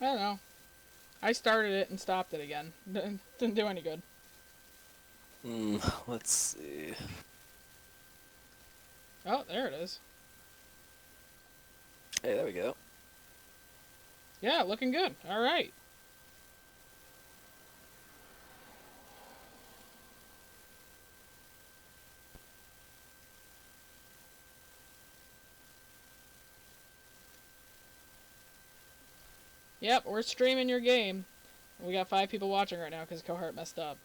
I don't know. I started it and stopped it again. Didn't do any good. Let's see. Oh, there it is. Hey, there we go. Yeah, looking good. All right. Yep, we're streaming your game. We got 5 people watching right now because Coheart messed up.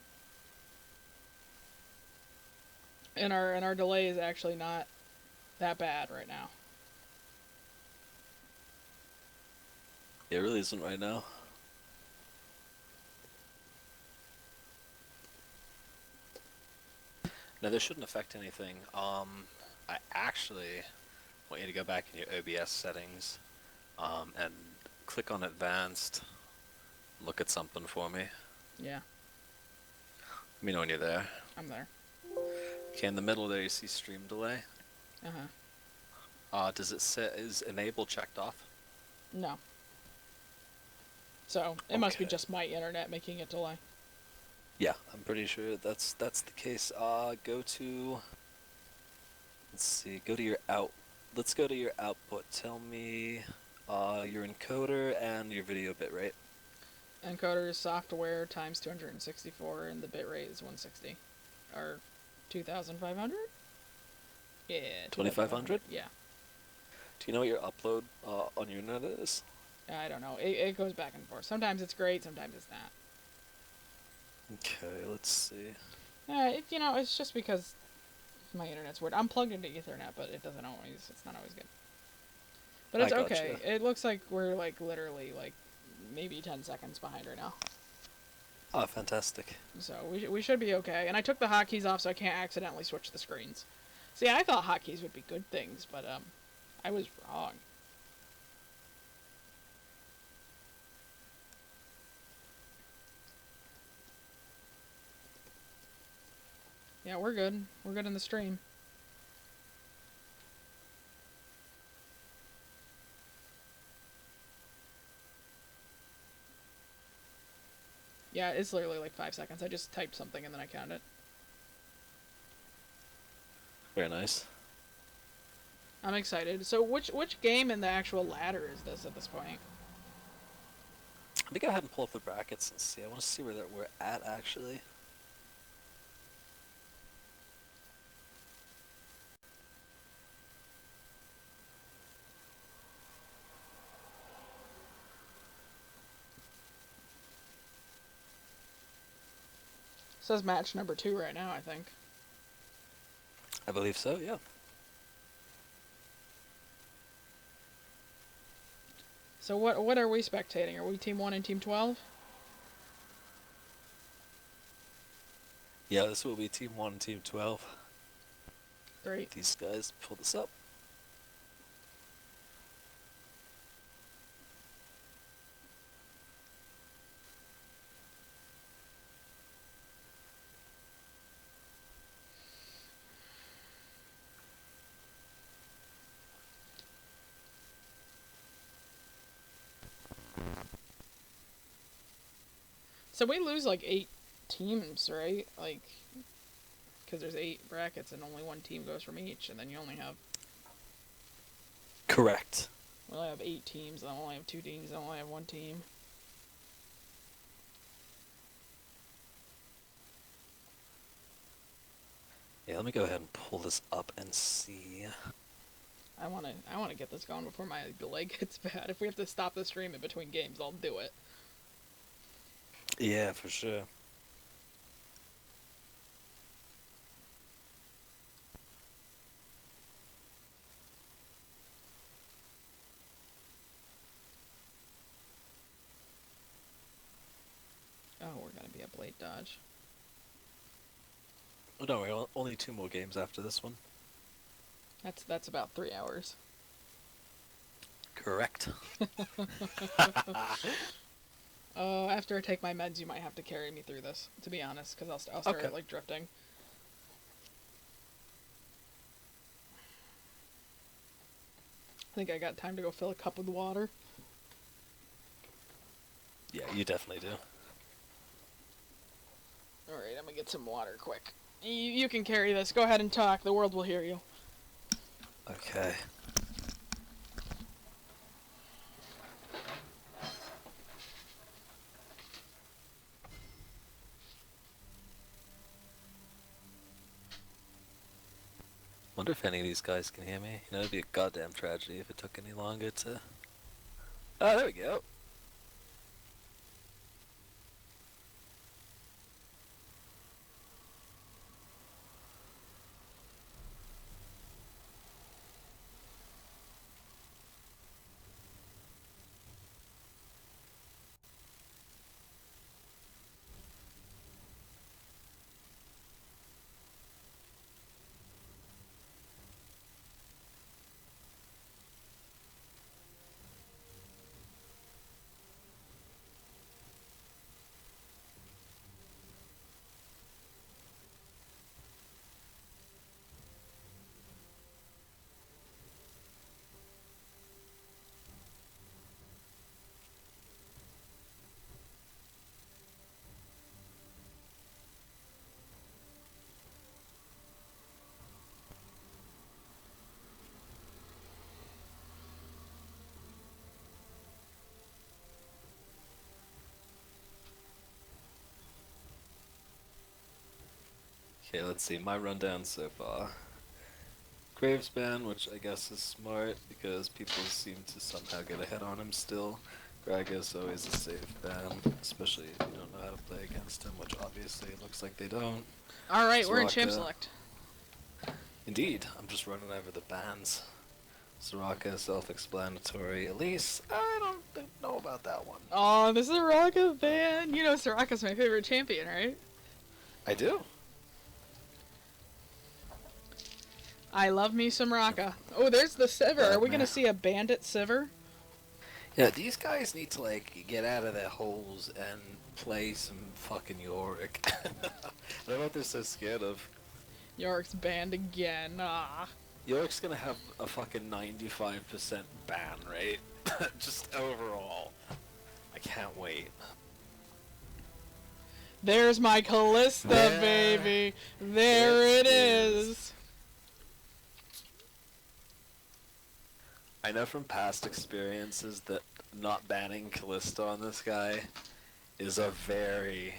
And our delay is actually not that bad right now. It really isn't right now. No, this shouldn't affect anything. I actually want you to go back in your OBS settings, and click on Advanced. Look at something for me. Yeah, Let me know when you're there. I'm there. Okay, in the middle there you see stream delay. Does it say is enable checked off? No. So it must be just my internet making it delay. Yeah, I'm pretty sure that's the case. Go to. Let's see. Go to your out. Let's go to your output. Tell me, your encoder and your video bitrate. Encoder is software times 264, and the bitrate is 160. Or 2,500? Yeah, 2,500. Yeah. Do you know what your upload on your internet is? I don't know. It goes back and forth. Sometimes it's great, sometimes it's not. Okay, let's see. It's just because my internet's weird. I'm plugged into Ethernet, but it's not always good. But it's okay. It looks like we're, literally, maybe 10 seconds behind right now. Oh, fantastic. So we should be okay. And I took the hotkeys off so I can't accidentally switch the screens. See, I thought hotkeys would be good things, but, I was wrong. Yeah, we're good. We're good in the stream. Yeah, it's literally like 5 seconds. I just typed something and then I counted it. Very nice. I'm excited. So which game in the actual ladder is this at this point? Let me go ahead and pull up the brackets and see. I want to see where we're at, actually. It says match number 2 right now, I think. I believe so, yeah. So what are we spectating? Are we Team 1 and Team 12? Yeah, this will be Team 1 and Team 12. Great. These guys pull this up. So we lose like 8 teams, right? Because there's 8 brackets and only 1 team goes from each, and then you only have... Correct. We only have 8 teams, and I only have 2 teams, and I only have 1 team. Yeah, let me go ahead and pull this up and see. I wanna get this going before my delay gets bad. If we have to stop the stream in between games, I'll do it. Yeah, for sure. Oh, we're gonna be up late, Dodge. Oh, don't worry, only 2 more games after this one. That's about 3 hours. Correct. After I take my meds, you might have to carry me through this, to be honest, because I'll start, Okay. drifting. I think I got time to go fill a cup with water. Yeah, you definitely do. Alright, I'm gonna get some water quick. You can carry this. Go ahead and talk. The world will hear you. Okay. Wonder if any of these guys can hear me. You know, it'd be a goddamn tragedy if it took any longer to... Oh, there we go. Okay, let's see. My rundown so far. Graves ban, which I guess is smart because people seem to somehow get ahead on him still. Gragas always a safe ban, especially if you don't know how to play against him, which obviously it looks like they don't. Alright, we're in Champ Select. Indeed, I'm just running over the bans. Soraka, self-explanatory. Elise, I don't know about that one. Oh, the Soraka ban! You know Soraka's my favorite champion, right? I do. I love me some Raka. Oh, there's the Sivir. Are we gonna see a bandit Sivir? Yeah, these guys need to, like, get out of their holes and play some fucking Yorick. I don't know what they're so scared of. Yorick's banned again. Ah. Yorick's gonna have a fucking 95% ban rate. Just overall. I can't wait. There's my Callista, baby. There it is. I know from past experiences that not banning Callista on this guy is a very,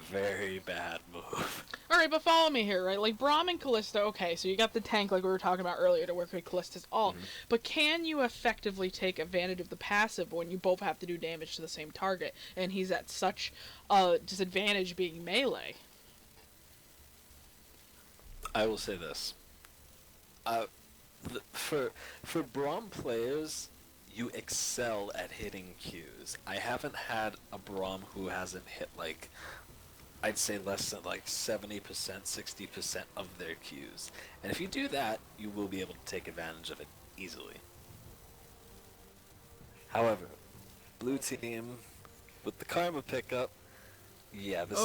very bad move. Alright, but follow me here, right? Like, Braum and Callista, okay, so you got the tank like we were talking about earlier to work with Callista's ult, but can you effectively take advantage of the passive when you both have to do damage to the same target, and he's at such a disadvantage being melee? I will say this. For Braum players, you excel at hitting Qs. I haven't had a Braum who hasn't hit, like, I'd say less than like 70%, 60% of their Qs. And if you do that, you will be able to take advantage of it easily. However, blue team, with the Karma pickup, yeah, this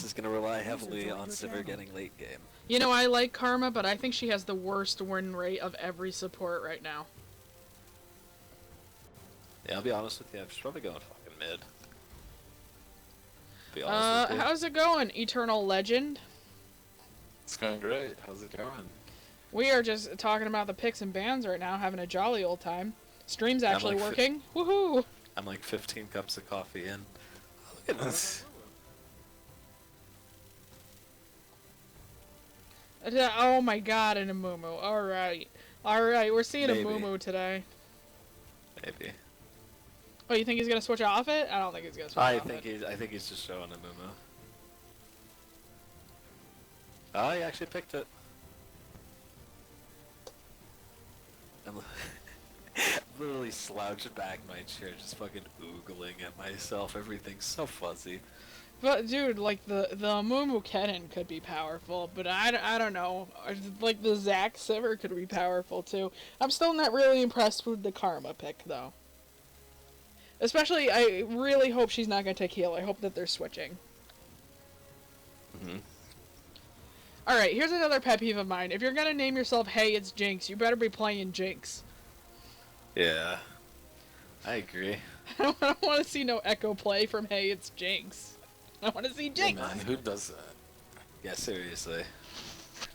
is gonna rely heavily on Sivir getting late game. You know, I like Karma, but I think she has the worst win rate of every support right now. Yeah, I'll be honest with you, she's probably going fucking mid. Be honest with you. How's it going, Eternal Legend? It's going great. How's it going? We are just talking about the picks and bans right now, having a jolly old time. Stream's actually working. Woohoo! I'm like 15 cups of coffee in. Oh, look at this. Oh my god, an Amumu. Alright. Alright, we're seeing Maybe. a Amumu today. Maybe. Oh, you think he's gonna switch off it? I don't think he's gonna switch off it. I think he's just showing a Mumu. Oh, he actually picked it. I'm literally slouched back in my chair, just fucking oogling at myself. Everything's so fuzzy. But dude, like the Amumu Kennen could be powerful, but I don't know. Like the Zac Sivir could be powerful too. I'm still not really impressed with the Karma pick though. Especially, I really hope she's not gonna take heal. I hope that they're switching. Alright, here's another pet peeve of mine. If you're gonna name yourself Hey It's Jinx, you better be playing Jinx. Yeah, I agree. I don't want to see no Echo play from Hey, it's Jinx. I want to see Yeah, Jinx. man, who does that? Yeah, seriously.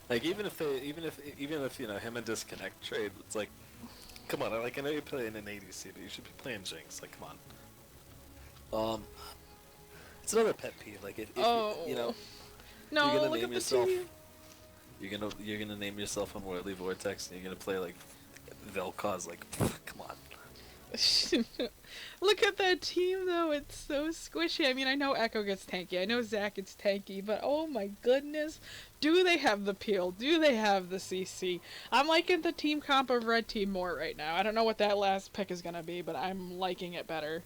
Like even if you know him and disconnect trade, it's like, come on. Like I know you're playing an ADC, but you should be playing Jinx. Like come on. It's another pet peeve. Like if you know No, you're gonna look name at the yourself, team. you're gonna name yourself Unworldly Vortex, and you're gonna play like Vel'Koz. Like come on. Look at that team, though. It's so squishy. I mean, I know Echo gets tanky. I know Zac gets tanky. But, oh my goodness. Do they have the peel? Do they have the CC? I'm liking the team comp of Red Team more right now. I don't know what that last pick is going to be, but I'm liking it better.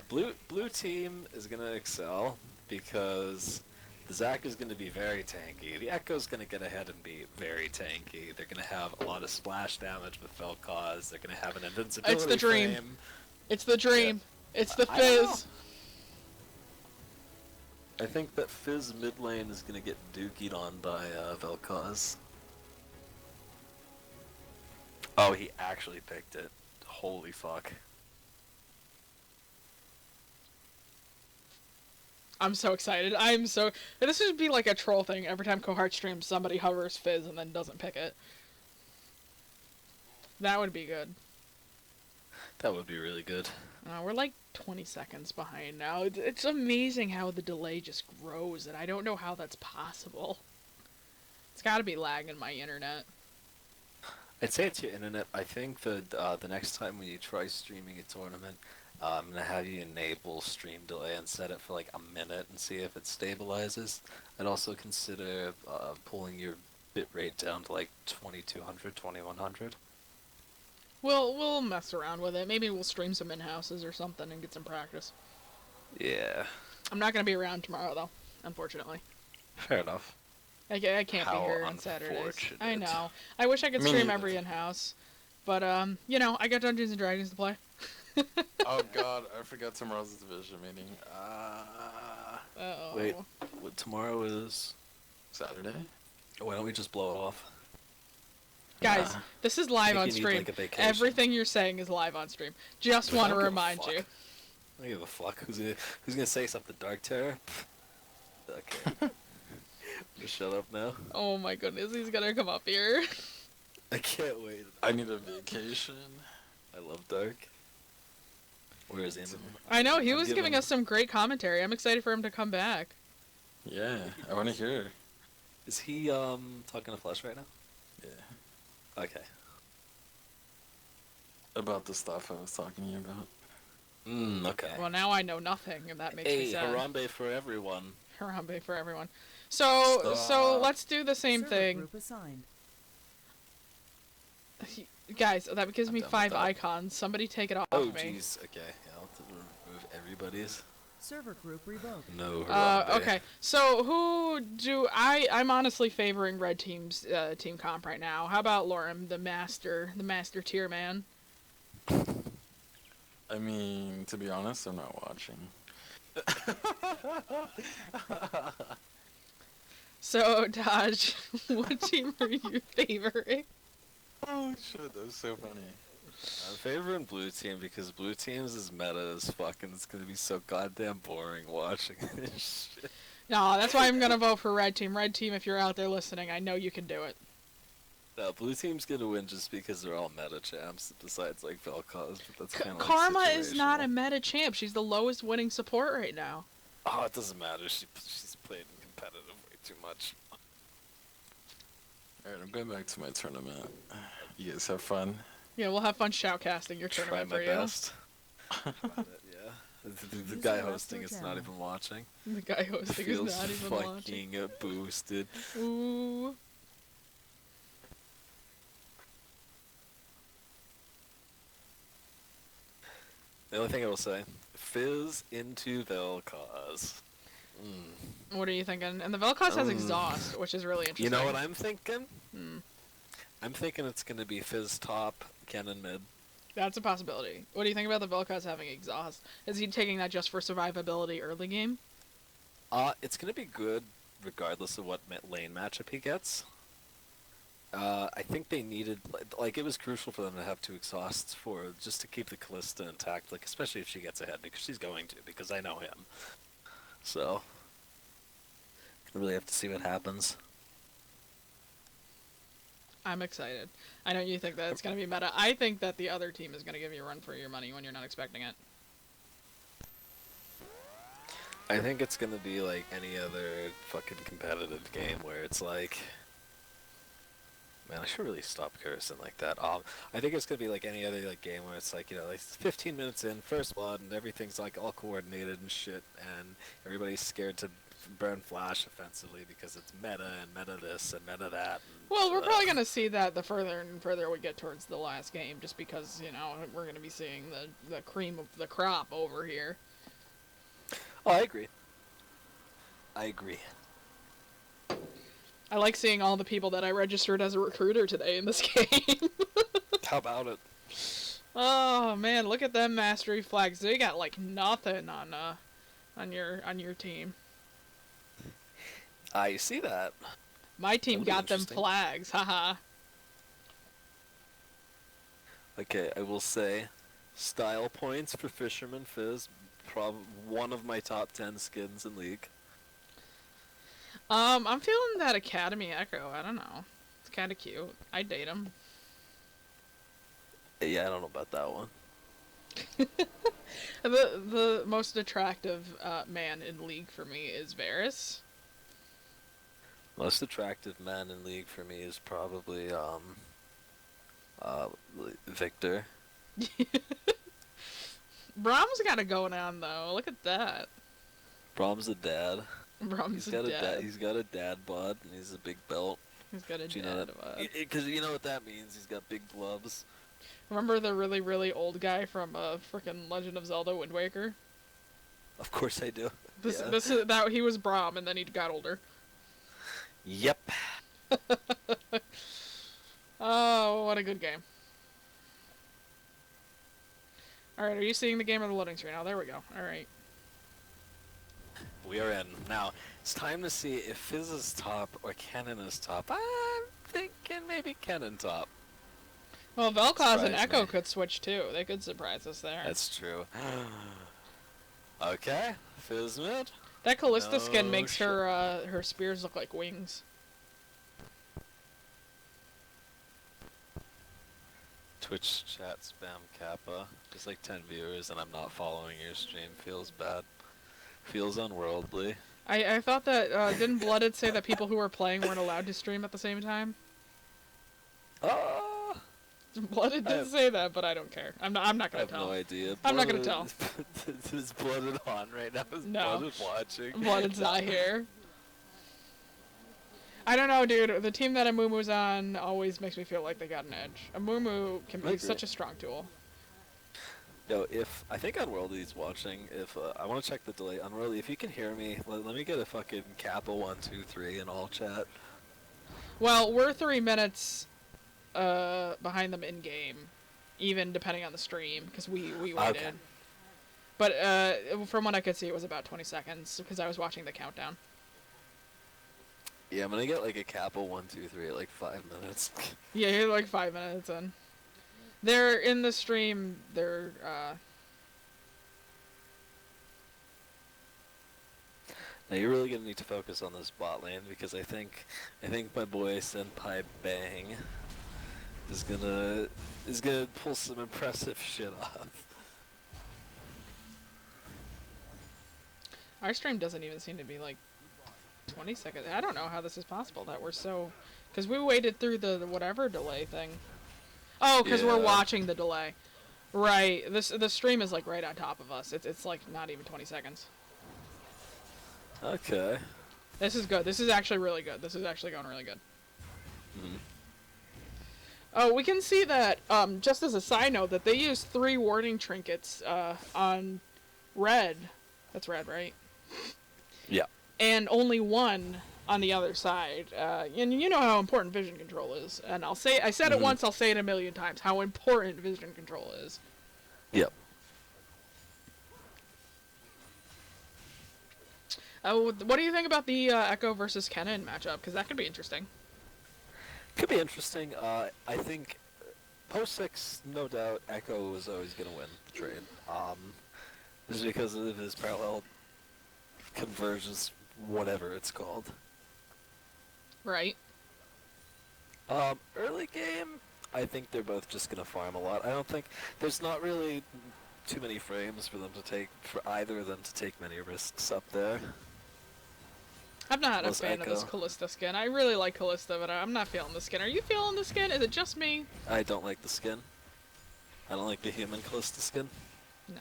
Blue team is gonna excel because the Zac is gonna be very tanky. The Echo's gonna get ahead and be very tanky. They're gonna have a lot of splash damage with Vel'Koz. They're gonna have an invincibility It's the dream. frame. It's the dream. Yeah. It's the I don't know. fizz. I think that Fizz mid lane is gonna get dookied on by Vel'Koz. Oh, he actually picked it. Holy fuck. I'm so excited. This would be like a troll thing. Every time Coheart streams, somebody hovers Fizz and then doesn't pick it. That would be good. That would be really good. We're like 20 seconds behind now. It's amazing how the delay just grows, and I don't know how that's possible. It's gotta be lagging my internet. I'd say it's your internet. I think that the next time when you try streaming a tournament, I'm gonna have you enable stream delay and set it for like a minute and see if it stabilizes. I'd also consider pulling your bitrate down to like 2200, 2100. We'll mess around with it. Maybe we'll stream some in-houses or something and get some practice. Yeah. I'm not gonna be around tomorrow though, unfortunately. Fair enough. I can't be How here on Saturdays. unfortunate. I know. I wish I could stream every in-house, but you know, I got Dungeons and Dragons to play. Oh god, I forgot tomorrow's division meeting. Uh-oh. Wait, what tomorrow is? Saturday? Why don't we just blow it off? Guys, this is live on you need, stream. like, a vacation. Everything you're saying is live on stream. Just want to remind you. I don't give a fuck. Who's gonna say something? Dark Terror? Okay. Just shut up now. Oh my goodness, he's gonna come up here. I can't wait. I need a vacation. I love Dark. Where is he? I know, he was giving us some great commentary. I'm excited for him to come back. Yeah, I want to hear. Is he talking to Flush right now? Yeah. Okay. About the stuff I was talking to you about. Okay. Well, now I know nothing, and that makes me Hey, sad. Harambe for everyone. Harambe for everyone. So let's do the same Server thing. group assigned. Guys, that gives I'm me done with 5 that. icons. Somebody take it off Oh, me. jeez. Okay. Yeah, I'll have to remove everybody's. Server group revoked. No Harambe. Okay. So who do I'm honestly favoring Red Team's team comp right now. How about Lorem, the master tier man? I mean, to be honest, I'm not watching. So, Dodge, what team are you favoring? Oh shit, that was so funny. I'm favoring Blue Team because Blue Team's is meta as fuck and it's gonna be so goddamn boring watching this shit. No, that's why I'm gonna vote for Red Team. Red Team, if you're out there listening, I know you can do it. No, Blue Team's gonna win just because they're all meta champs, besides like Vel'Koz, but that's kind of like Karma is not a situational. meta champ. She's the lowest winning support right now. Oh, it doesn't matter. She's played competitive way too much. Alright, I'm going back to my tournament. You guys have fun. Yeah, we'll have fun shoutcasting your Try tournament my for you. best. Yeah. The guy User left hosting your is not channel. even watching. The guy hosting is Feels not even watching. fucking boosted. Ooh. The only thing I will say, Fizz into Vel'Koz. What are you thinking? And the Vel'Koz has exhaust, which is really interesting. You know what I'm thinking? Hmm. I'm thinking it's gonna be Fizz top, Cannon mid. That's a possibility. What do you think about the Vel'Koz having exhaust? Is he taking that just for survivability early game? It's gonna be good regardless of what lane matchup he gets. I think they needed, like, it was crucial for them to have 2 exhausts just to keep the Callista intact, like, especially if she gets ahead, because she's going to, because I know him. So, really have to see what happens. I'm excited. I know you think that it's going to be meta. I think that the other team is going to give you a run for your money when you're not expecting it. I think it's gonna be like any other fucking competitive game where it's like, man, I should really stop cursing like that. I think it's gonna be like any other like game where it's like, you know, like 15 minutes in, first blood, and everything's like all coordinated and shit, and everybody's scared to burn flash offensively because it's meta and meta this and meta that. And, Well, we're probably going to see that the further and further we get towards the last game, just because, you know, we're going to be seeing the cream of the crop over here. Oh, I agree. I agree. I like seeing all the people that I registered as a recruiter today in this game. How about it? Oh man, look at them mastery flags. They got like nothing on your team. You see that? My team That'll be got them interesting. flags, haha. Okay, I will say, style points for Fisherman Fizz, one of my top 10 skins in League. I'm feeling that Academy Echo. I don't know. It's kind of cute. I'd date him. Yeah, I don't know about that one. The most attractive man in League for me is Varus. Most attractive man in League for me is probably Victor. Brahm's got it going on though. Look at that. Brahm's a dad. Brahm's He's a got dad. He's got a dad bod and he's a big belt. He's got a Do you dad know bod. that? Because you know what that means. He's got big gloves. Remember the really, really old guy from frickin' Legend of Zelda Wind Waker? Of course I do. Yeah. This is that he was Braum and then he got older. Yep. Oh, what a good game. Alright, are you seeing the game or the loading screen now? There we go. Alright. We are in. Now, it's time to see if Fizz is top or Kennen is top. I'm thinking maybe Kennen top. Well, Vel'Koz and Surprise Echo me. could switch too. They could surprise us there. That's true. Okay, Fizz mid. That Callista No skin makes shit. her spears look like wings. Twitch chat spam Kappa. There's like 10 viewers and I'm not following your stream. Feels bad. Feels unworldly. I thought that didn't Blooded say that people who were playing weren't allowed to stream at the same time? Oh! Blooded did say that, but I don't care. I'm not I gonna have tell. no idea. I'm not gonna tell. Is Blooded on right now? Is No. Blooded watching? Blooded's not here. I don't know, dude. The team that Amumu's on always makes me feel like they got an edge. Amumu can I be agree. such a strong tool. Yo, if I think Unworldly's watching, if I want to check the delay, Unworldly, if you can hear me, let me get a fucking Kappa 1, 2, 3 in all chat. Well, we're 3 minutes behind them in game, even depending on the stream, because we waited. Okay. But from what I could see, it was about 20 seconds because I was watching the countdown. Yeah, I'm gonna get like a Kappa 1, 2, 3 at like 5 minutes. Yeah, you're like 5 minutes in. They're in the stream. They're Now you're really gonna need to focus on this bot lane because I think my boy Senpai Bang is gonna pull some impressive shit off. our stream doesn't even seem to be like 20 seconds. I don't know how this is possible that we're so, because we waited through the whatever delay thing. Oh, because we're Yeah. watching the delay. Right. The stream is like right on top of us. It's like not even 20 seconds. Okay. This is good. This is actually really good. This is actually going really good. Mhm. Oh, we can see that, just as a side note, that they use 3 warning trinkets on red. That's red, right? Yeah. And only 1 on the other side. And you know how important vision control is. And I said it once, I'll say it a million times, how important vision control is. Yep. What do you think about the Echo versus Kennen matchup? Because that could be interesting. Could be interesting. I think post 6, no doubt, Echo was always going to win the trade. Just because of his parallel convergence, whatever it's called. Right. Early game, I think they're both just going to farm a lot. I don't think there's not really too many frames for them to take, for either of them to take many risks up there. I'm not a Unless fan of this Echo. Callista skin. I really like Callista, but I'm not feeling the skin. Are you feeling the skin? Is it just me? I don't like the skin. I don't like the human Callista skin. No.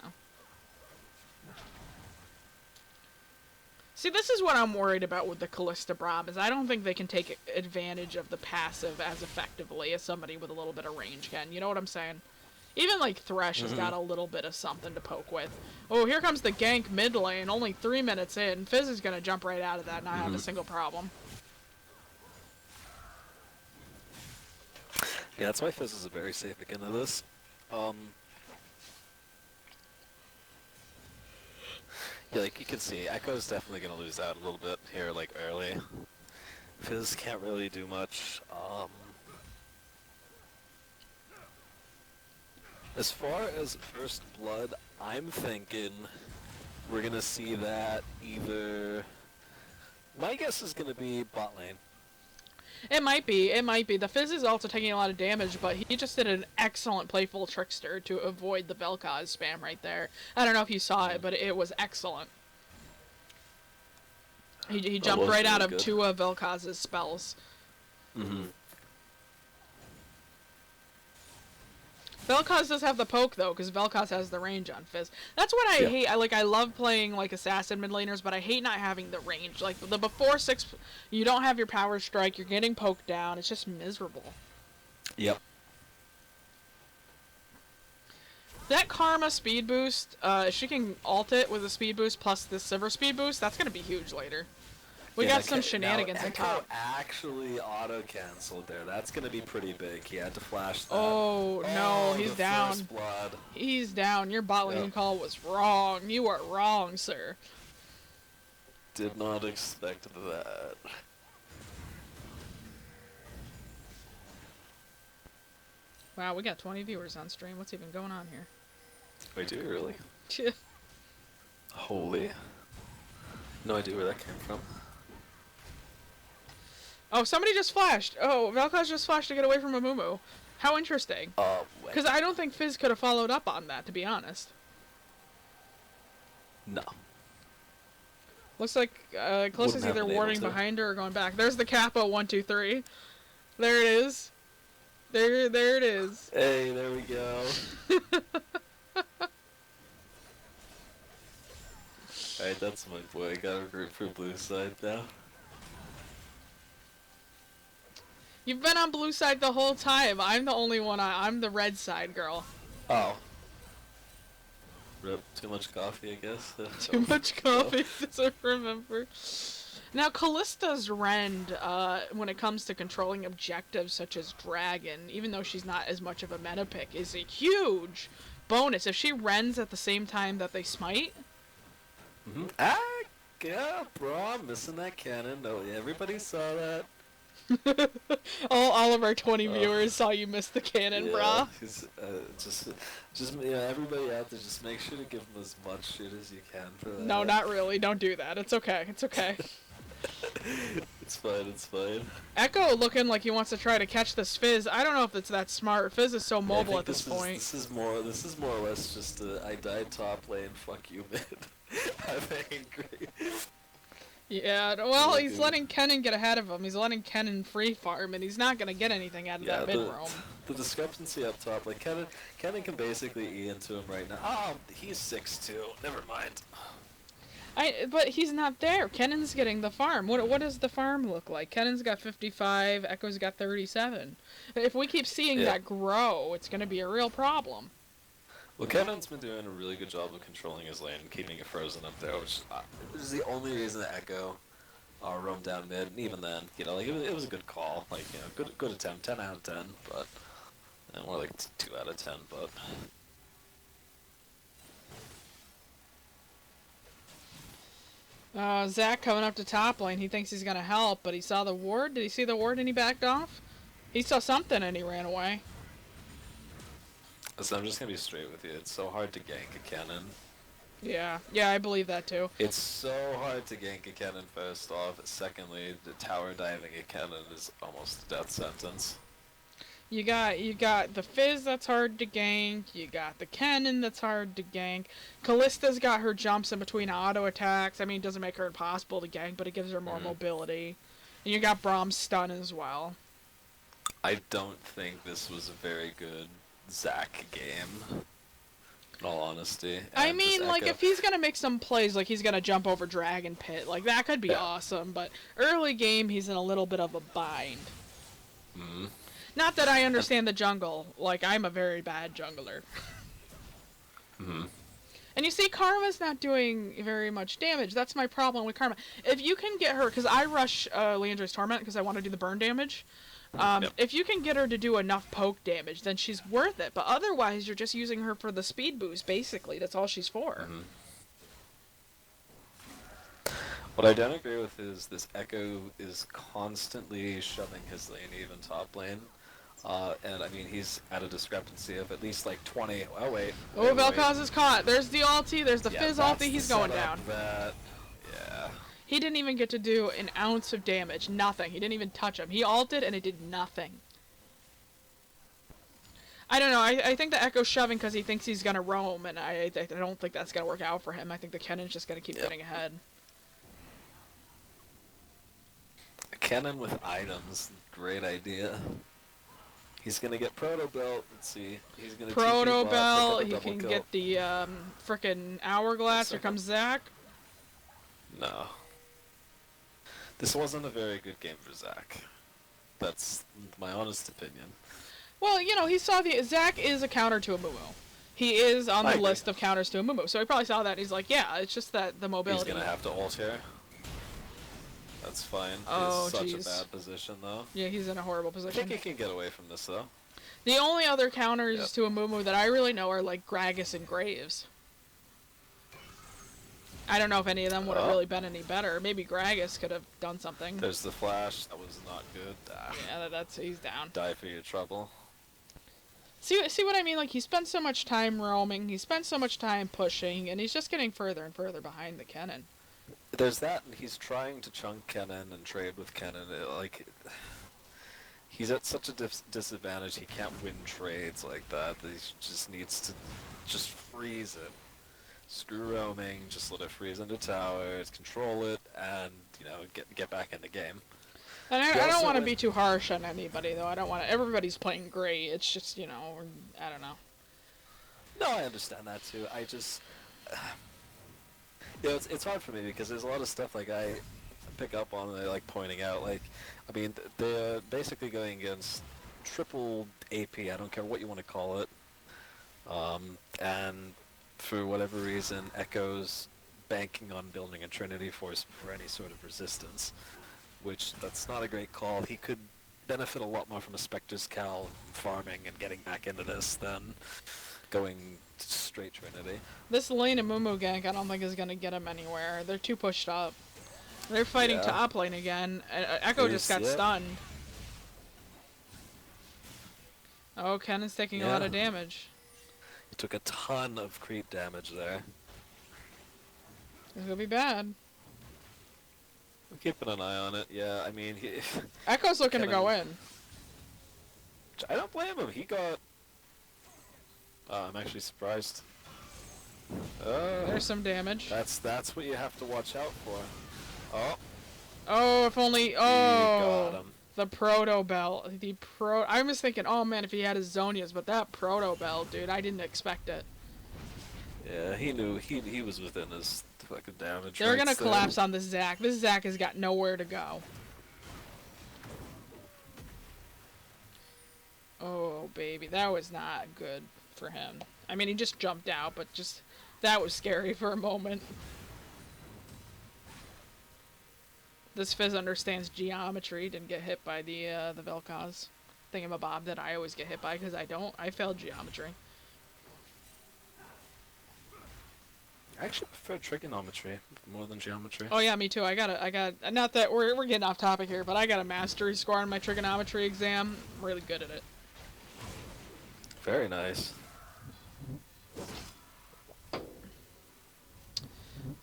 See, this is what I'm worried about with the Callista Braum, is I don't think they can take advantage of the passive as effectively as somebody with a little bit of range can. You know what I'm saying? Even, like, Thresh has got a little bit of something to poke with. Oh, here comes the gank mid lane, only 3 minutes in. Fizz is gonna jump right out of that and not have a single problem. Yeah, that's why Fizz is a very safe beginner of this. Yeah, like you can see, Echo's definitely gonna lose out a little bit here, like early. Fizz can't really do much. As far as First Blood, I'm thinking we're gonna see that either. My guess is gonna be bot lane. It might be, it might be. The Fizz is also taking a lot of damage, but he just did an excellent playful trickster to avoid the Vel'Koz spam right there. I don't know if you saw it, but it was excellent. He jumped right out of 2 of Vel'Koz's spells. Vel'Koz does have the poke, though, because Vel'Koz has the range on Fizz. That's what I hate. I love playing, like, assassin mid laners, but I hate not having the range. Like, the before 6, you don't have your power strike, you're getting poked down. It's just miserable. Yep. That Karma speed boost, if she can ult it with a speed boost plus the Sivir speed boost, that's going to be huge later. We got some shenanigans in top. Actually auto-canceled there. That's going to be pretty big. He had to flash that. Oh, no, he's down. First blood. He's down. Your bot lane call was wrong. You are wrong, sir. Did not expect that. Wow, we got 20 viewers on stream. What's even going on here? Wait, do we really? Holy. No idea where that came from. Oh, somebody just flashed. Oh, Vel'Koz just flashed to get away from Amumu. How interesting. Because I don't think Fizz could have followed up on that, to be honest. No. Looks like Close is either warding behind her or going back. There's the Kappa 1, 2, 3. There it is. There it is. Hey, there we go. Alright, that's my boy. Gotta root for blue side now. You've been on blue side the whole time. I'm the only one. I'm the red side girl. Oh. Rip, too much coffee, I guess. Too much coffee, doesn't remember. Now, Callista's rend, when it comes to controlling objectives such as Dragon, even though she's not as much of a meta pick, is a huge bonus. If she rends at the same time that they smite... Yeah, bro, I'm missing that cannon. No, everybody saw that. all of our 20 viewers saw you miss the cannon, brah. Just everybody out there, just make sure to give them as much shit as you can for that. No, not really. Don't do that. It's okay. It's okay. It's fine. It's fine. Echo looking like he wants to try to catch this Fizz. I don't know if it's that smart. Fizz is so mobile at this point. This is more or less just I died top lane. Fuck you, mid. I'm angry. Yeah, well, he's letting Kennen get ahead of him. He's letting Kennen free farm, and he's not gonna get anything out of that mid roam. The discrepancy up top, like Kennen can basically E into him right now. Oh, he's 6'2". Never mind. But he's not there. Kennen's getting the farm. What does the farm look like? Kennen's got 55. Echo's got 37. If we keep seeing that grow, it's gonna be a real problem. Well, Kevin's been doing a really good job of controlling his lane and keeping it frozen up there, which is the only reason that Echo roamed down mid. And even then, like it was a good call. Like, good attempt, 10 out of 10, but more like 2 out of 10. But Zach coming up to top lane. He thinks he's gonna help, but he saw the ward. Did he see the ward and he backed off? He saw something and he ran away. So I'm just gonna be straight with you. It's so hard to gank a cannon. Yeah, I believe that too. It's so hard to gank a cannon first off. Secondly, the tower diving a cannon is almost a death sentence. You got the Fizz that's hard to gank. You got the cannon that's hard to gank. Callista's got her jumps in between auto attacks. I mean, it doesn't make her impossible to gank, but it gives her more mobility. And you got Brahm's stun as well. I don't think this was a very good Zac game. In all honesty. I mean, like, if he's gonna make some plays, like he's gonna jump over Dragon Pit, like that could be awesome. But early game, he's in a little bit of a bind. Mm-hmm. Not that I understand the jungle. Like, I'm a very bad jungler. Mm-hmm. And you see, Karma's not doing very much damage. That's my problem with Karma. If you can get her, because I rush Leandra's Torment because I want to do the burn damage. If you can get her to do enough poke damage, then she's worth it. But otherwise, you're just using her for the speed boost, basically. That's all she's for. Mm-hmm. What I don't agree with is this Echo is constantly shoving his lane even top lane. And I mean, he's at a discrepancy of at least like 20. Oh, wait. Oh, Vel'Koz is caught. There's the ulti. There's the Fizz ulti. He's going down. Yeah. He didn't even get to do an ounce of damage. Nothing. He didn't even touch him. He ulted and it did nothing. I don't know. I think the Echo's shoving because he thinks he's going to roam, and I don't think that's going to work out for him. I think the Cannon's just going to keep getting ahead. A cannon with items. Great idea. He's gonna get Proto Belt. Let's see. He's gonna Proto Belt. He can get the frickin' Hourglass. Here comes Zac. No. This wasn't a very good game for Zac. That's my honest opinion. Well, you know, he saw the Zac is a counter to a Mumu. He is on the list of counters to a Mumu, so he probably saw that. And he's like, yeah, it's just that the mobility. He's gonna have to ult here. That's fine. Oh, he's such a bad position, though. Yeah, he's in a horrible position. I think he can get away from this, though. The only other counters to a Mumu that I really know are, like, Gragas and Graves. I don't know if any of them would have really been any better. Maybe Gragas could have done something. There's the flash. That was not good. Yeah, he's down. Die for your trouble. See what I mean? Like, he spent so much time roaming, he spent so much time pushing, and he's just getting further and further behind the Kennen. There's that, and he's trying to chunk Kennen and trade with Kennen. He's at such a disadvantage. He can't win trades like that. He just needs to just freeze it. Screw roaming. Just let it freeze into towers, control it, and get back in the game. And I don't want to be too harsh on anybody, though. I don't want to. Everybody's playing great. It's just I don't know. No, I understand that too. I just. It's hard for me because there's a lot of stuff like I pick up on and I like pointing out. Like, I mean, they're basically going against triple AP. I don't care what you want to call it. And for whatever reason, Echo's banking on building a Trinity Force for any sort of resistance, which that's not a great call. He could benefit a lot more from a Spectre's Cal farming and getting back into this than going straight Trinity. This lane and Mumu gank I don't think is going to get him anywhere. They're too pushed up. They're fighting top lane again. Echo just got stunned. Oh, Kennen's taking a lot of damage. He took a ton of creep damage there. It's going to be bad. I'm keeping an eye on it, yeah. I mean, Echo's looking to go in. I don't blame him. He got... I'm actually surprised. There's some damage. That's what you have to watch out for. Oh. Oh, if only... Oh, he got him. The Proto Bell. I was thinking, oh man, if he had his Zonias, but that Proto Bell, dude, I didn't expect it. Yeah, he knew. He was within his fucking damage. They're gonna collapse on this Zac. This Zac has got nowhere to go. Oh, baby. That was not good for him. I mean, he just jumped out, but just... That was scary for a moment. This Fizz understands geometry. Didn't get hit by the Vel'Koz thingamabob that I always get hit by, because I don't. I failed geometry. I actually prefer trigonometry more than geometry. Oh yeah, me too. I got. Not that we're getting off topic here, but I got a mastery score on my trigonometry exam. I'm really good at it. Very nice.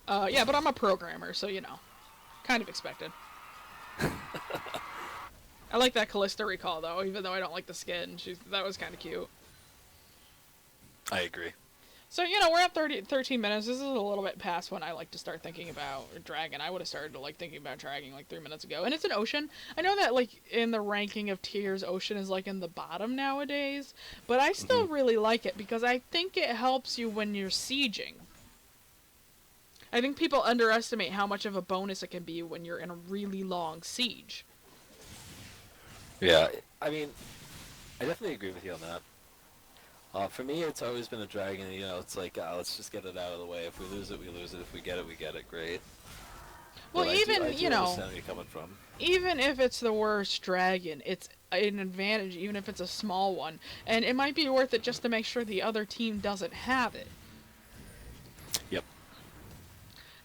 Yeah, but I'm a programmer, so you know, kind of expected. I like that Callista recall though, even though I don't like the skin. That was kind of cute. I agree. So, you know, we're at 13 minutes. This is a little bit past when I like to start thinking about dragon. I would have started to like thinking about dragon like 3 minutes ago. And it's an ocean. I know that like in the ranking of tiers, ocean is like in the bottom nowadays, but I still really like it because I think it helps you when you're sieging. I think people underestimate how much of a bonus it can be when you're in a really long siege. Yeah, I mean, I definitely agree with you on that. For me, it's always been a dragon. You know, it's like, let's just get it out of the way. If we lose it, we lose it. If we get it, we get it. Great. Well, but even, I do you know, understand where you're coming from. even if it's the worst dragon, it's an advantage, even if it's a small one. And it might be worth it just to make sure the other team doesn't have it. Yep.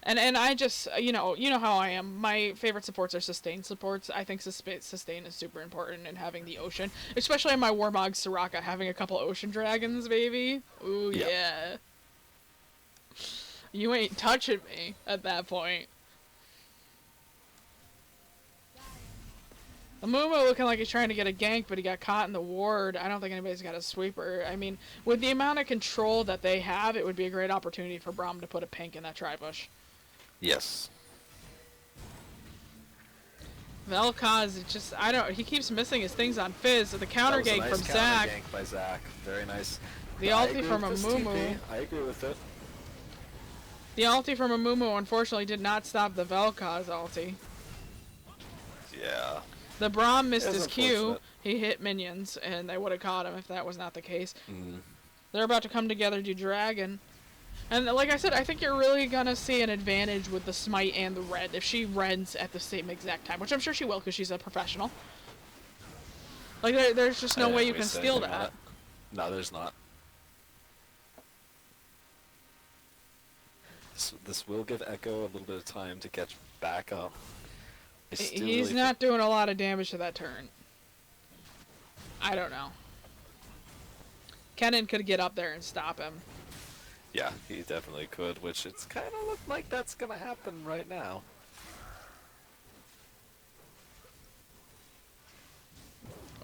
And I just, you know how I am. My favorite supports are sustain supports. I think sustain is super important in having the ocean. Especially in my Warmog Soraka, having a couple ocean dragons, baby. Ooh, Yep. yeah. You ain't touching me at that point. Amumu looking like he's trying to get a gank, but he got caught in the ward. I don't think anybody's got a sweeper. I mean, with the amount of control that they have, it would be a great opportunity for Braum to put a pink in that tri-bush. Yes. Vel'Koz, it just, he keeps missing his things on Fizz. The counter gank nice from Zac. Gank by Zac. Very nice. The ulti from Amumu. I agree with it. The ulti from Amumu unfortunately did not stop the Vel'Koz ulti. Yeah. The Braum missed his Q. unfortunate. He hit minions, and they would have caught him if that was not the case. Mm. They're about to come together to Dragon. And like I said, I think you're really going to see an advantage with the Smite and the Red if she reds at the same exact time, which I'm sure she will because she's a professional. Like, there's just no way you can steal that. No, there's not. This will give Echo a little bit of time to catch back up. He's not doing a lot of damage to that turn. I don't know. Kennen could get up there and stop him. Yeah, he definitely could, which it's kind of look like that's gonna happen right now.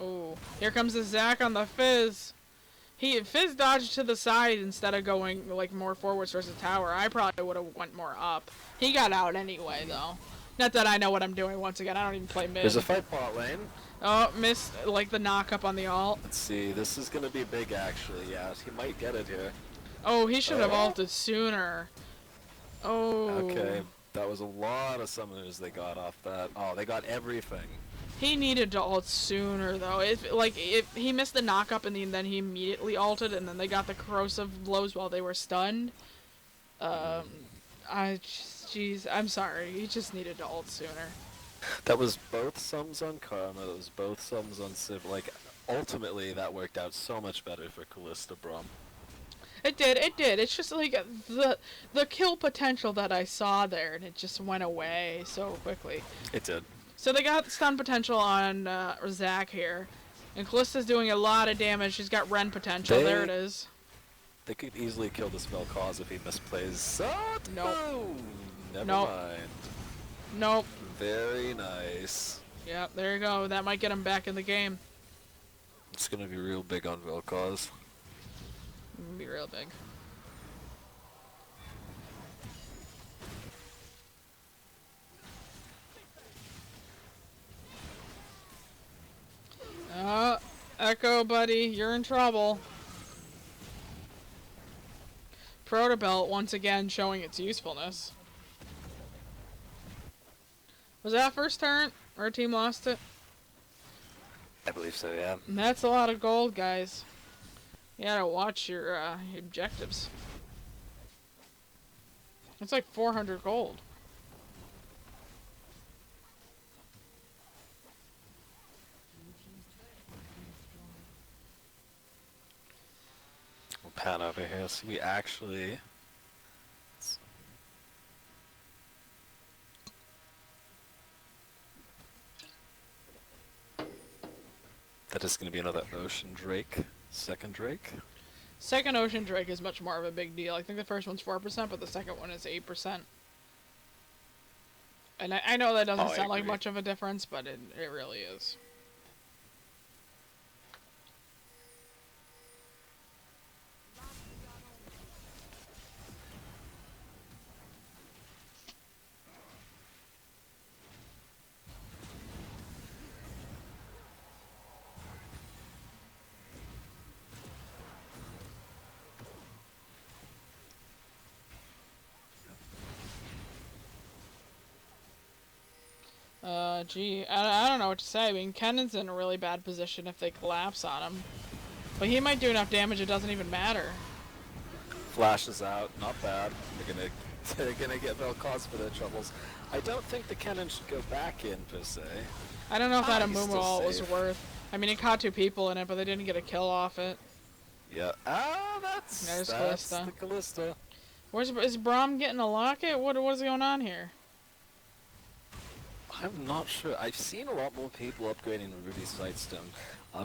Oh, here comes the Zac on the Fizz. Fizz dodged to the side instead of going like more forwards towards the tower. I probably would have went more up. He got out anyway, though. Not that I know what I'm doing once again. I don't even play mid. There's a fight bot lane. Oh, missed like the knock up on the ult. Let's see, this is gonna be big actually. Yeah, he might get it here. Oh, he should have ulted sooner. Oh. Okay, that was a lot of summoners they got off that. Oh, they got everything. He needed to ult sooner though. If he missed the knock up and then he immediately ulted and then they got the corrosive blows while they were stunned. Jeez, I'm sorry. He just needed to ult sooner. That was both sums on Karma, that was both sums on Civ. Like, ultimately that worked out so much better for Callista Braum. It did. It's just like the kill potential that I saw there, and it just went away so quickly. It did. So they got stun potential on Zac here, and Callista's doing a lot of damage. She's got Ren potential. There it is. They could easily kill this Vel'Koz if he misplays. Nope. Never Nope. mind. Nope. Very nice. Yep, there you go. That might get him back in the game. It's gonna be real big on Vel'Koz. Be real big. Echo, buddy, you're in trouble. Protobelt once again showing its usefulness. Was that first turn? Our team lost it? I believe so, yeah. And that's a lot of gold, guys. You gotta watch your objectives. It's like 400 gold. We'll pan over here. So we actually... That is going to be another Ocean Drake. Second Drake. Second Ocean Drake is much more of a big deal. I think the first one's 4%, but the second one is 8%. And I know that doesn't sound like much of a difference, but it really is. Gee, I don't know what to say. I mean, Kennan's in a really bad position if they collapse on him. But he might do enough damage it doesn't even matter. Flashes out, not bad. They're gonna get Vel'Koz for their troubles. I don't think the cannon should go back in, per se. I don't know if that Amumu ult was worth. I mean, it caught 2 people in it, but they didn't get a kill off it. Yeah. That's Callista. the Callista. Is Braum getting a locket? What is going on here? I'm not sure. I've seen a lot more people upgrading Ruby Sightstone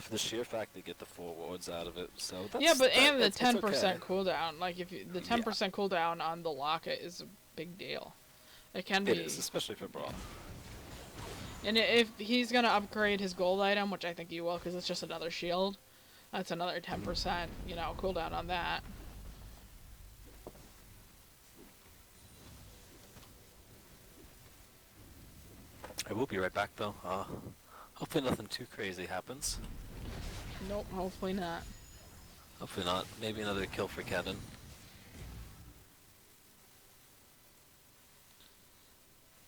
for the sheer fact they get the 4 wards out of it. So that's, yeah, but and the 10% okay. cooldown. Like if the 10% cooldown on the locket is a big deal. It can be. It is, especially for Braum. And if he's gonna upgrade his gold item, which I think he will, because it's just another shield, that's another 10%, you know, cooldown on that. I will be right back, though. Hopefully nothing too crazy happens. Nope, hopefully not. Hopefully not. Maybe another kill for Kennen.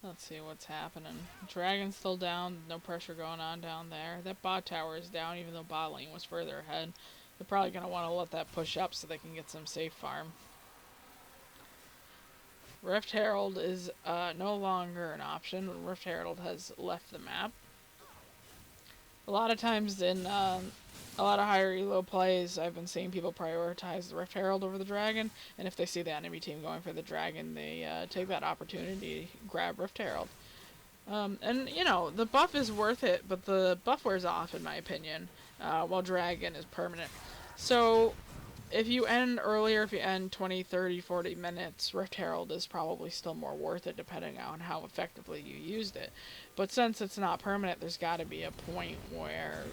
Let's see what's happening. Dragon's still down. No pressure going on down there. That bot tower is down, even though bot lane was further ahead. They're probably going to want to let that push up so they can get some safe farm. Rift Herald is no longer an option. Rift Herald has left the map. A lot of times in a lot of higher elo plays, I've been seeing people prioritize the Rift Herald over the Dragon, and if they see the enemy team going for the Dragon, they take that opportunity to grab Rift Herald. And, you know, the buff is worth it, but the buff wears off, in my opinion, while Dragon is permanent. So, if you end earlier, if you end 20, 30, 40 minutes, Rift Herald is probably still more worth it depending on how effectively you used it. But since it's not permanent, there's got to be a point where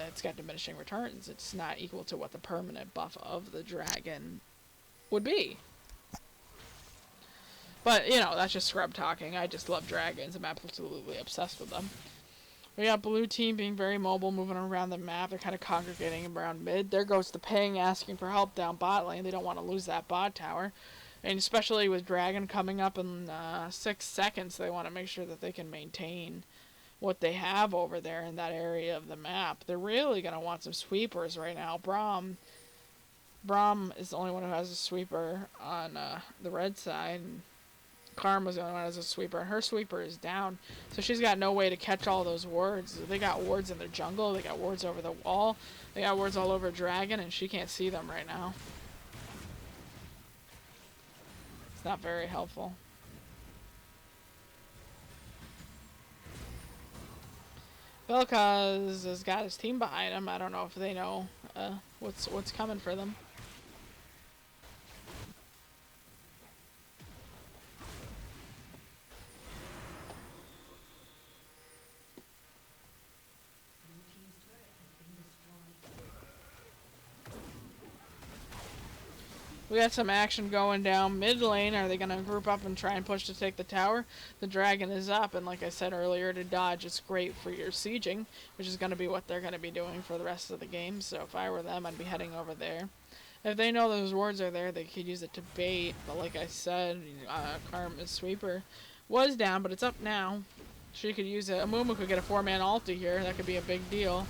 it's got diminishing returns. It's not equal to what the permanent buff of the Dragon would be. But, you know, that's just scrub talking. I just love dragons. I'm absolutely obsessed with them. We got blue team being very mobile, moving around the map. They're kind of congregating around mid. There goes the ping asking for help down bot lane. They don't want to lose that bot tower. And especially with Dragon coming up in 6 seconds, they want to make sure that they can maintain what they have over there in that area of the map. They're really going to want some sweepers right now. Braum is the only one who has a sweeper on the red side. And Karma's the only one who has a sweeper, and her sweeper is down. So she's got no way to catch all those wards. They got wards in their jungle, they got wards over the wall, they got wards all over Dragon, and she can't see them right now. It's not very helpful. Vel'Koz has got his team behind him. I don't know if they know what's coming for them. We got some action going down mid lane. Are they going to group up and try and push to take the tower? The Dragon is up, and like I said earlier, to dodge is great for your sieging, which is going to be what they're going to be doing for the rest of the game. So if I were them, I'd be heading over there. If they know those wards are there, they could use it to bait. But like I said, Karma's sweeper was down, but it's up now. She could use it. Amumu could get a 4-man ulti here. That could be a big deal.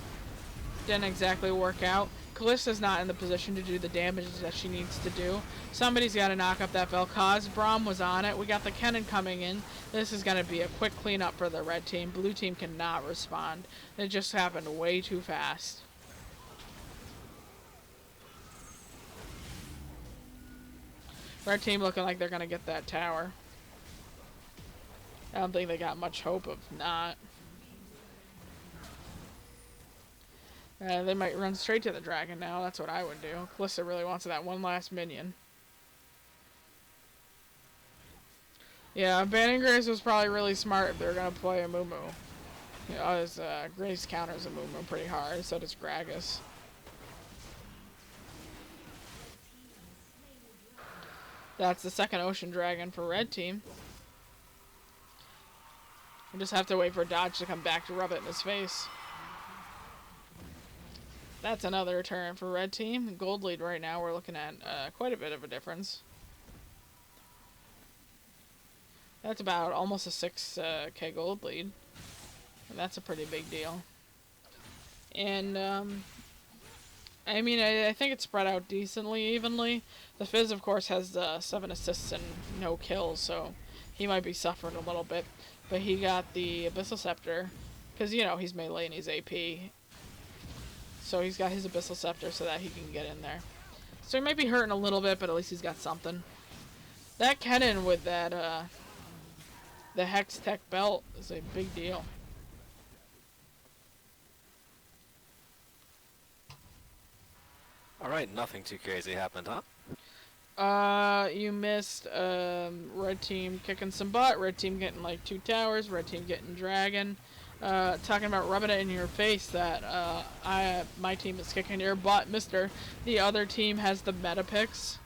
Didn't exactly work out. Callista's not in the position to do the damage that she needs to do. Somebody's got to knock up that Vel'Koz. Braum was on it. We got the Kennen coming in. This is going to be a quick cleanup for the red team. Blue team cannot respond. It just happened way too fast. Red team looking like they're going to get that tower. I don't think they got much hope of not. They might run straight to the dragon now. That's what I would do. Kalista really wants that one last minion. Yeah, banning Grace was probably really smart if they were going to play a Mumu. You know, as Grace counters a Mumu pretty hard, so does Gragas. That's the second Ocean Dragon for Red Team. We just have to wait for Dodge to come back to rub it in his face. That's another turn for Red Team. Gold lead right now, we're looking at quite a bit of a difference. That's about almost a 6k gold lead. And that's a pretty big deal. And, I mean, I think it's spread out decently evenly. The Fizz, of course, has 7 assists and no kills, so he might be suffering a little bit. But he got the Abyssal Scepter, because, you know, he's melee and he's AP. So he's got his Abyssal Scepter so that he can get in there. So he might be hurting a little bit, but at least he's got something. That Kennen with that, the Hex Tech belt is a big deal. Alright, nothing too crazy happened, huh? You missed, Red Team kicking some butt, Red Team getting like 2 towers, Red Team getting Dragon. Talking about rubbing it in your face that, my team is kicking your butt, mister. The other team has the meta picks.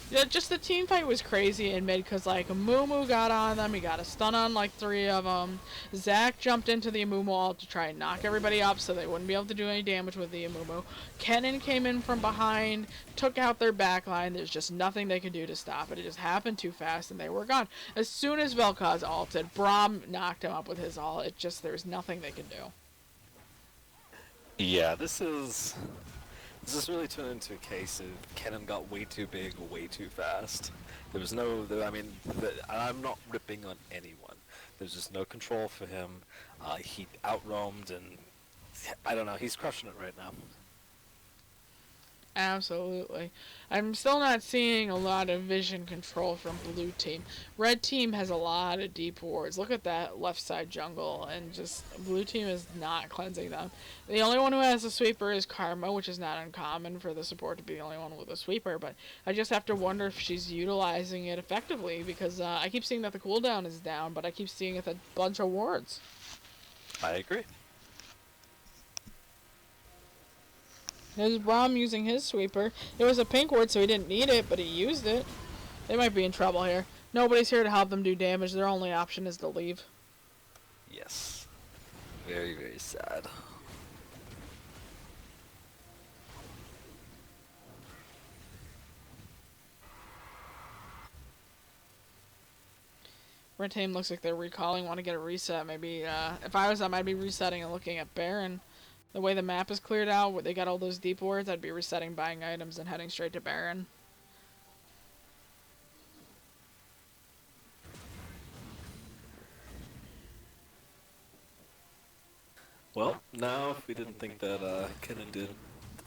Yeah, just the team fight was crazy in mid because, like, Mumu got on them. He got a stun on, like, 3 of them. Zac jumped into the Amumu ult to try and knock everybody up so they wouldn't be able to do any damage with the Amumu. Kennen came in from behind, took out their backline. There's just nothing they could do to stop it. It just happened too fast, and they were gone. As soon as Vel'Koz ulted, Braum knocked him up with his ult. It just, there's nothing they could do. Yeah, this is really turned into a case of Kennen got way too big way too fast. There was no, I mean, I'm not ripping on anyone. There's just no control for him. He outroamed and, I don't know, he's crushing it right now. Absolutely. I'm still not seeing a lot of vision control from Blue Team. Red Team has a lot of deep wards. Look at that left side jungle, and just Blue Team is not cleansing them. The only one who has a sweeper is Karma, which is not uncommon for the support to be the only one with a sweeper, but I just have to wonder if she's utilizing it effectively, because I keep seeing that the cooldown is down, but I keep seeing it a bunch of wards. I agree. There's Braum using his sweeper. It was a pink ward, so he didn't need it, but he used it. They might be in trouble here. Nobody's here to help them do damage. Their only option is to leave. Yes. Very, very sad. Red Team looks like they're recalling, want to get a reset. Maybe, if I was them, I'd be resetting and looking at Baron. The way the map is cleared out, where they got all those deep wards, I'd be resetting, buying items, and heading straight to Baron. Well, now if we didn't think that Kennen did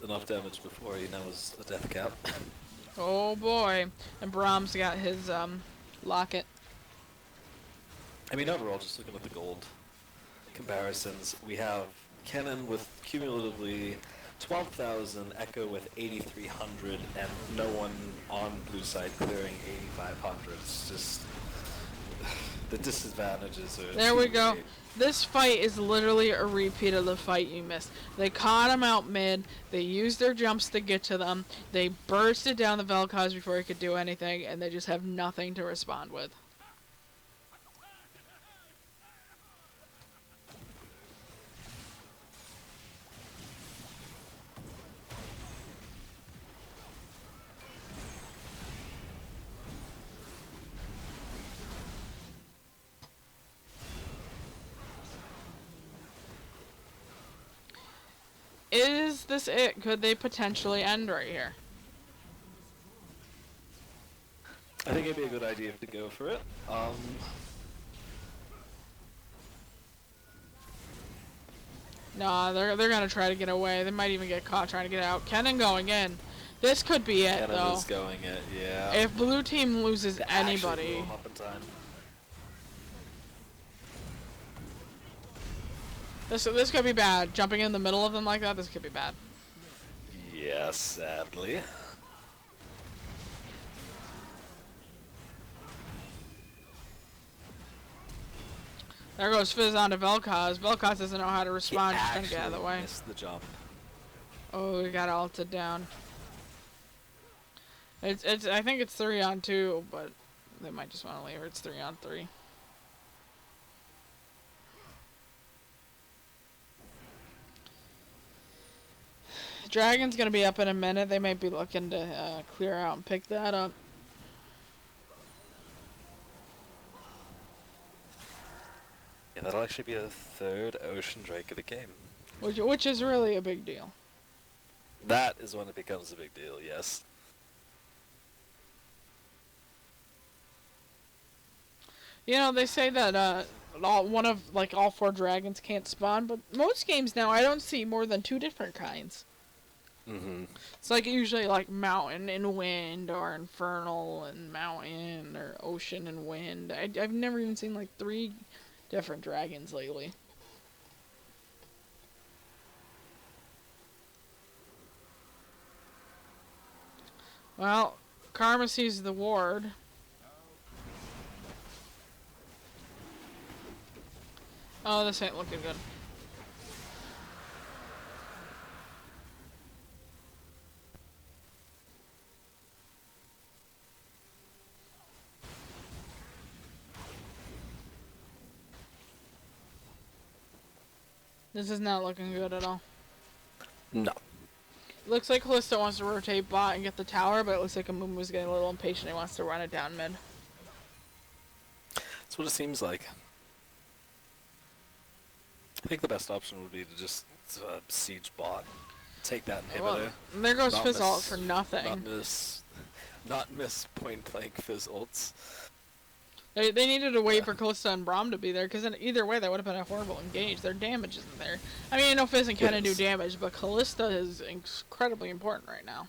enough damage before, he now is a death cap. Oh boy. And Braum's got his, locket. I mean, overall, just looking at the gold comparisons, we have Kennen with cumulatively 12,000, Echo with 8,300, and no one on blue side clearing 8,500. It's just the disadvantages are. There we go. This fight is literally a repeat of the fight you missed. They caught him out mid, they used their jumps to get to them, they bursted down the Vel'Koz before he could do anything, and they just have nothing to respond with. Is this it? Could they potentially end right here? I think it'd be a good idea to go for it. Nah, they're gonna try to get away. They might even get caught trying to get out. Kennen going in. This could be it, though. Kennen is going it, yeah. If Blue Team loses anybody... This could be bad. Jumping in the middle of them like that, this could be bad. Yeah, sadly. There goes Fizz onto Vel'Koz. Vel'Koz doesn't know how to respond. Just trying to get out of the way. Missed the jump. Oh, we got ulted down. It's. I think it's 3-on-2, but they might just want to leave. It's 3-on-3. Dragon's gonna be up in a minute. They might be looking to clear out and pick that up. Yeah, that'll actually be the 3rd Ocean Drake of the game. Which is really a big deal. That is when it becomes a big deal, yes. You know, they say that all 4 dragons can't spawn, but most games now I don't see more than 2 different kinds. Mm-hmm. It's like usually like mountain and wind, or infernal and mountain, or ocean and wind. I've never even seen like 3 different dragons lately. Well, Karma sees the ward. Oh, this ain't looking good. This is not looking good at all. No. Looks like Kalista wants to rotate bot and get the tower, but it looks like Amumu's getting a little impatient. He wants to run it down mid. That's what it seems like. I think the best option would be to just siege bot. Take that inhibitor. Well, there goes Not Fizz ult miss- for nothing. Not miss point blank Fizz ults. They needed to wait for Kalista and Braum to be there, because either way that would have been a horrible engage. Their damage isn't there. I mean, I know Fizz and Kennen do damage, but Kalista is incredibly important right now.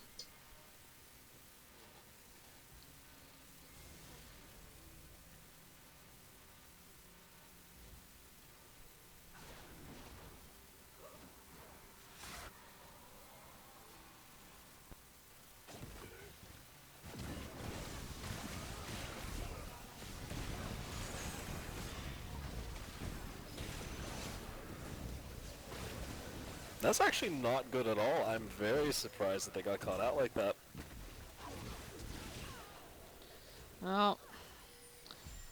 That's actually not good at all. I'm very surprised that they got caught out like that. Well,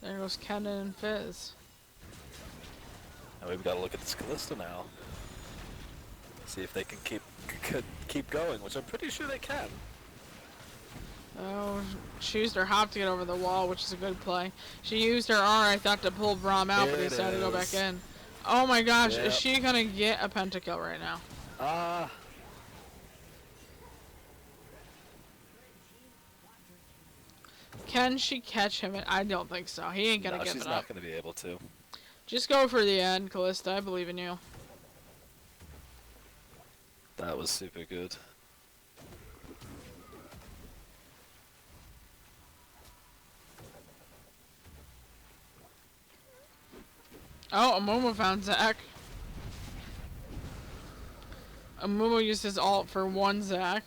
there goes Kennen and Fizz. Now we've got to look at this Kalista now. See if they can keep going, which I'm pretty sure they can. Oh, she used her hop to get over the wall, which is a good play. She used her R, I thought, to pull Braum out, but he decided to go back in. Oh my gosh, Yep. is she gonna get a pentakill right now? Can she catch him? I don't think so. He ain't gonna give it up. She's not gonna be able to. Just go for the end, Kalista. I believe in you. That was super good. Oh, Amumu found Zac. Amumu used his ult for 1 Zac.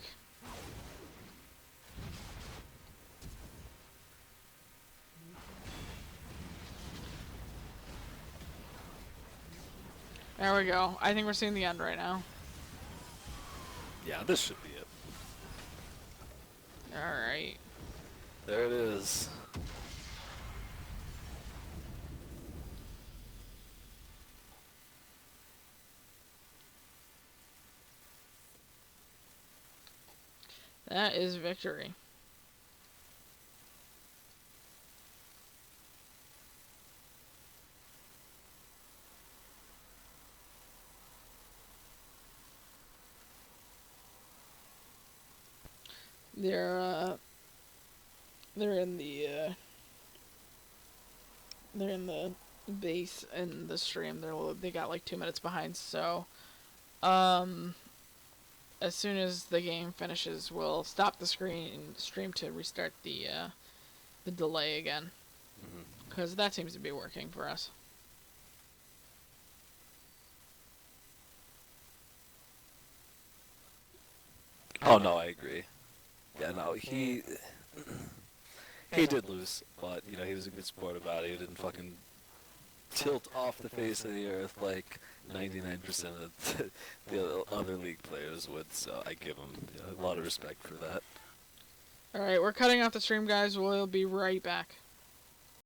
There we go. I think we're seeing the end right now. Yeah, this should be it. Alright. There it is. That is victory. They're in the base in the stream. They got like 2 minutes behind, so as soon as the game finishes, we'll stop the stream to restart the delay again, because that seems to be working for us. Oh no, I agree. Yeah, no, he did lose, but you know he was a good sport about it. He didn't fucking tilt off the face of the earth like 99% of the other league players would. So I give him a lot of respect for that. All right, we're cutting off the stream, guys. We'll be right back.